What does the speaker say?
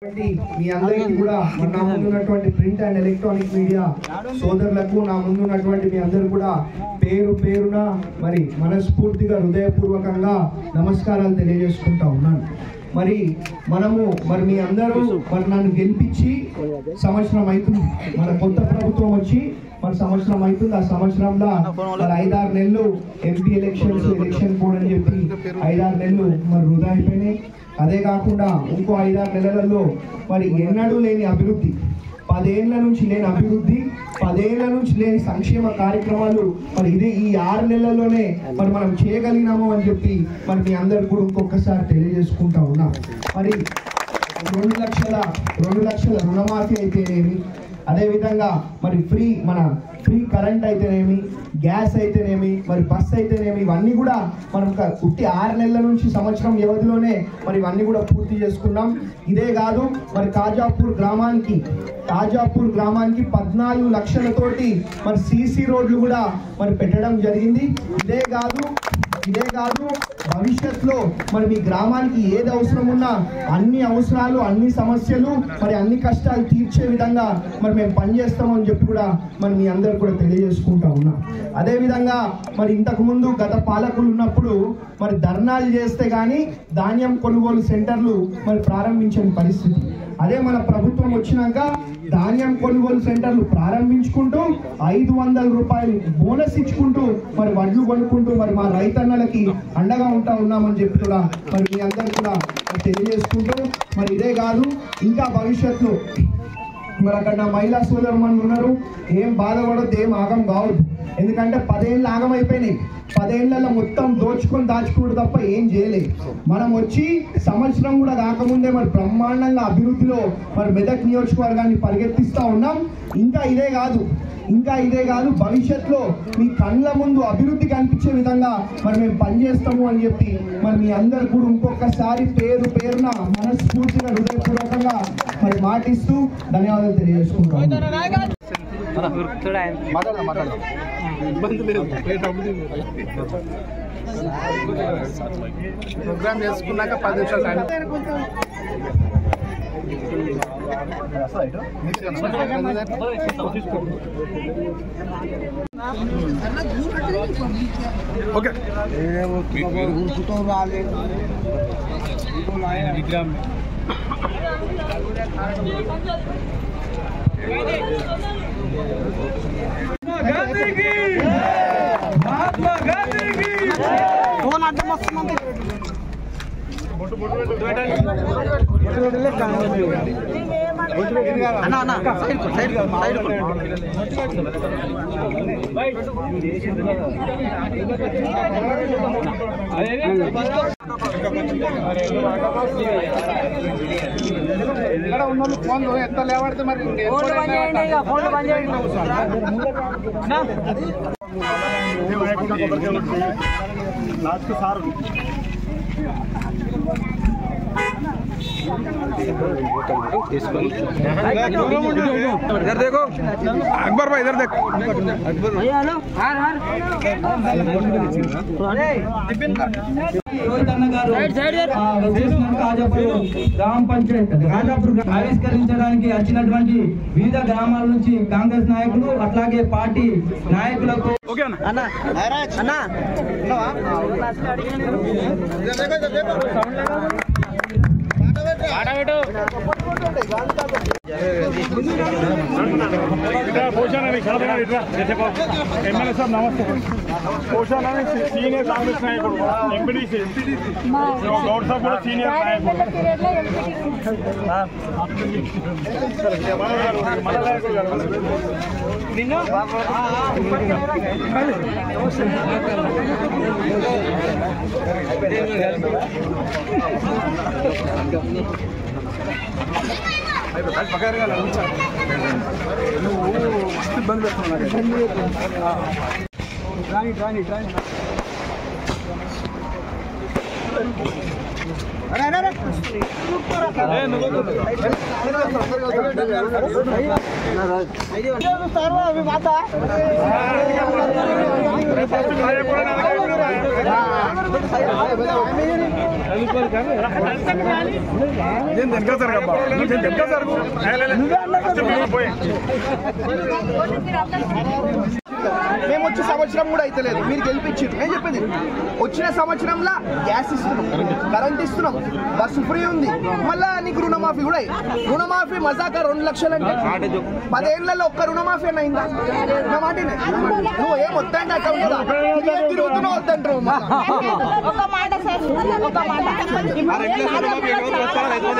మీ అందరికీ కూడా నా ముందున్నటువంటి ప్రింట్ అండ్ ఎలక్ట్రానిక్ మీడియా సోదరులకు నా ముందున్నటువంటి మీ అందరూ కూడా పేరు పేరున మరి మనస్ఫూర్తిగా హృదయపూర్వకంగా నమస్కారాలు తెలియజేసుకుంటా ఉన్నాను. మరి మీ అందరూ నన్ను గెలిపించి సంవత్సరం అవుతుంది. మన కొత్త ప్రభుత్వం వచ్చి సంవత్సరం అవుతుంది. ఆ సంవత్సరంలో మరి 5-6 నెలలు ఎంపీ ఎలక్షన్ కోడ్ అని చెప్పి 5-6 నెలలు మరి వృధా అయిపోయినాయి. అదే కాకుండా ఇంకో 5-6 నెలలలో మరి ఎన్నడూ లేని అభివృద్ధి, 10 ఏళ్ల నుంచి లేని అభివృద్ధి, 10 ఏళ్ల నుంచి లేని సంక్షేమ కార్యక్రమాలు మరి ఈ 6 నెలల్లోనే మనం చేయగలిగినాము అని చెప్పి మీ అందరు కూడా ఇంకొకసారి తెలియజేసుకుంటా ఉన్నాం. మరి 2 లక్షల రుణమాఫీ అయితేనేమి, అదేవిధంగా మరి ఫ్రీ కరెంట్ అయితేనేమి, గ్యాస్ అయితేనేమి, మరి బస్ అయితేనేమి, ఇవన్నీ కూడా మనం పుట్టి 6 నెలల నుంచి సంవత్సరం వ్యవధిలోనే ఇవన్నీ కూడా పూర్తి చేసుకున్నాం. ఇదే కాదు మరి కాజాపూర్ గ్రామానికి 14 లక్షలతోటి సీసీ రోడ్లు కూడా పెట్టడం జరిగింది. ఇదే కాదు భవిష్యత్తులో మీ గ్రామానికి ఏది అవసరం ఉన్నా అన్ని అవసరాలు, అన్ని సమస్యలు, అన్ని కష్టాలు తీర్చే విధంగా మేము పనిచేస్తామని చెప్పి కూడా మీ అందరు కూడా తెలియజేసుకుంటా ఉన్నాం. అదేవిధంగా ఇంతకు ముందు గత పాలకులు ఉన్నప్పుడు ధర్నాలు చేస్తే కానీ ధాన్యం కొనుగోలు సెంటర్లు ప్రారంభించని పరిస్థితి. అదే మన ప్రభుత్వం వచ్చినాక ధాన్యం కొనుగోలు సెంటర్లు ప్రారంభించుకుంటూ 500 రూపాయలు బోనస్ ఇచ్చుకుంటూ వడ్లు కొనుక్కుంటూ మా రైతన్నలకి అండగా ఉన్నామని చెప్పి కూడా మీ అందరూ కూడా తెలియజేసుకుంటూ ఇదే కాదు ఇంకా భవిష్యత్తులో అక్కడ నా మహిళా సోదరుమణులు ఉన్నారు. ఏం బాధపడద్దు, ఏం ఆగం కావద్దు. ఎందుకంటే 10 ఏళ్ళు ఆగం అయిపోయినాయి. 10 ఏళ్లలో మొత్తం దాచుకోవడం తప్ప ఏం చేయలేదు. మనం వచ్చి సంవత్సరం కూడా కాకముందే బ్రహ్మాండంగా అభివృద్ధిలో మెదక్ నియోజకవర్గాన్ని పరిగెత్తిస్తూ ఉన్నాం. ఇంకా ఇదే కాదు భవిష్యత్తులో మీ కళ్ళ ముందు అభివృద్ధి కనిపించే విధంగా మేము పనిచేస్తాము అని చెప్పి మీ అందరు కూడా ఇంకొకసారి పేరున మనస్ఫూర్తిగా హృదయపూర్వకంగా మాటిస్తూ ధన్యవాదాలు తెలియజేసుకుంటాం. ప్రోగ్రామ్ చేసుకున్నాక 10 నిమిషాలు ఓకే. महात्मा गांधी की फोन अड्डम वस्तुंदी ఫోన్ ఎంత లేవాడితే మరి लास्ट सार इधर देखो अकबर भाई, इधर देखो अकबर भाई. हेलो గ్రామ పంచాయతీ కాజాపూర్ ఆవిష్కరించడానికి వచ్చినటువంటి వివిధ గ్రామాల నుంచి కాంగ్రెస్ నాయకులు అట్లాగే పార్టీ నాయకులకు ఎమ్మెల్యే సార్ నమస్తే. పోషణ సీనియర్ కాంగ్రెస్ నాయకుడు, ఎంపీడీసీ గౌడ్ సాబ్ కూడా సీనియర్ నాయకుడు, మన నాయకుడు ఇబ్బంది పెడుతున్నారు. రాని మేము వచ్చే సంవత్సరం కూడా అయితే లేదు, మీరు గెలిపించారు. నేను చెప్పేది వచ్చిన సంవత్సరంలో గ్యాస్ ఇస్తున్నాం, కరెంట్ ఇస్తున్నాం, బస్సు ఫ్రీ ఉంది, మళ్ళా నీకు రుణమాఫీ కూడా. రుణమాఫీ మజాక 2 లక్షలు అంటే 10 ఏళ్లలో ఒక్క రుణమాఫీ అని అయిందా? నా మాట నువ్వు ఏం వద్దంటే అకౌంట్ తిరుగుతున్నావు వద్దంటారు.